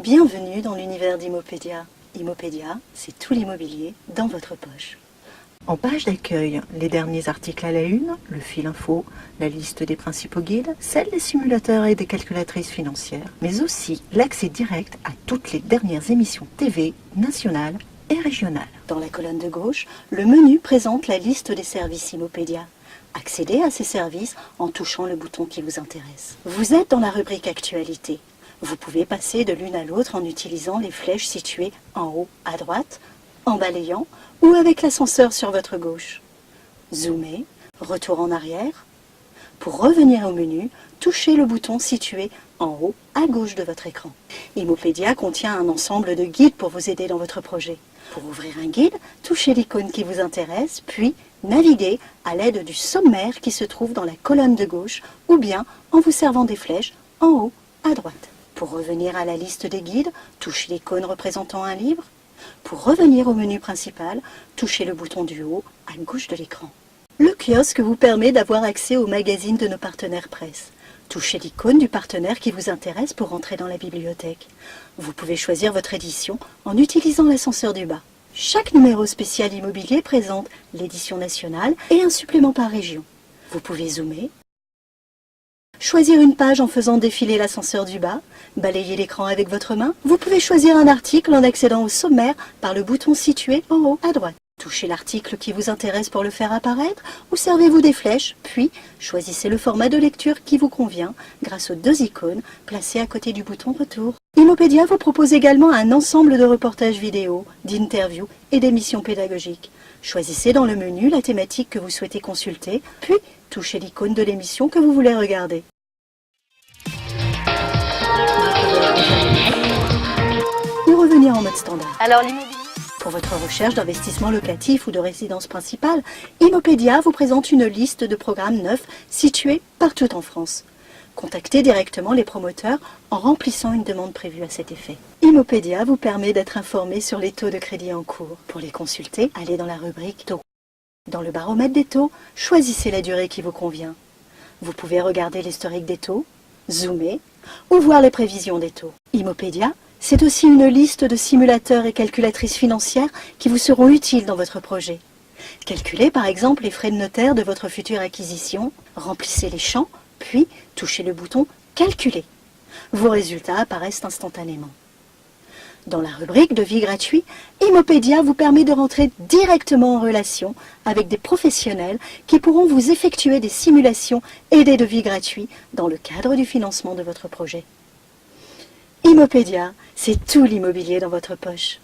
Bienvenue dans l'univers d'Imopédia. Imopédia, c'est tout l'immobilier dans votre poche. En page d'accueil, les derniers articles à la une, le fil info, la liste des principaux guides, celle des simulateurs et des calculatrices financières, mais aussi l'accès direct à toutes les dernières émissions TV, nationales et régionales. Dans la colonne de gauche, le menu présente la liste des services Imopédia. Accédez à ces services en touchant le bouton qui vous intéresse. Vous êtes dans la rubrique Actualité. Vous pouvez passer de l'une à l'autre en utilisant les flèches situées en haut à droite, en balayant ou avec l'ascenseur sur votre gauche. Zoomer, retour en arrière. Pour revenir au menu, touchez le bouton situé en haut à gauche de votre écran. Imopédia contient un ensemble de guides pour vous aider dans votre projet. Pour ouvrir un guide, touchez l'icône qui vous intéresse, puis naviguez à l'aide du sommaire qui se trouve dans la colonne de gauche ou bien en vous servant des flèches en haut à droite. Pour revenir à la liste des guides, touchez l'icône représentant un livre. Pour revenir au menu principal, touchez le bouton du haut à gauche de l'écran. Le kiosque vous permet d'avoir accès aux magazines de nos partenaires presse. Touchez l'icône du partenaire qui vous intéresse pour entrer dans la bibliothèque. Vous pouvez choisir votre édition en utilisant l'ascenseur du bas. Chaque numéro spécial immobilier présente l'édition nationale et un supplément par région. Vous pouvez zoomer, choisir une page en faisant défiler l'ascenseur du bas, balayer l'écran avec votre main. Vous pouvez choisir un article en accédant au sommaire par le bouton situé en haut à droite. Touchez l'article qui vous intéresse pour le faire apparaître ou servez-vous des flèches, puis choisissez le format de lecture qui vous convient grâce aux deux icônes placées à côté du bouton retour. Imopédia vous propose également un ensemble de reportages vidéo, d'interviews et d'émissions pédagogiques. Choisissez dans le menu la thématique que vous souhaitez consulter, puis touchez l'icône de l'émission que vous voulez regarder. Ou revenir en mode standard. Alors l'immobilier. Pour votre recherche d'investissement locatif ou de résidence principale, Imopédia vous présente une liste de programmes neufs situés partout en France. Contactez directement les promoteurs en remplissant une demande prévue à cet effet. Imopédia vous permet d'être informé sur les taux de crédit en cours. Pour les consulter, allez dans la rubrique Taux. Dans le baromètre des taux, choisissez la durée qui vous convient. Vous pouvez regarder l'historique des taux, zoomer ou voir les prévisions des taux. Imopédia, c'est aussi une liste de simulateurs et calculatrices financières qui vous seront utiles dans votre projet. Calculez par exemple les frais de notaire de votre future acquisition, remplissez les champs, puis touchez le bouton « Calculer ». Vos résultats apparaissent instantanément. Dans la rubrique Devis gratuit, Imopédia vous permet de rentrer directement en relation avec des professionnels qui pourront vous effectuer des simulations et des devis gratuits dans le cadre du financement de votre projet. Imopédia, c'est tout l'immobilier dans votre poche.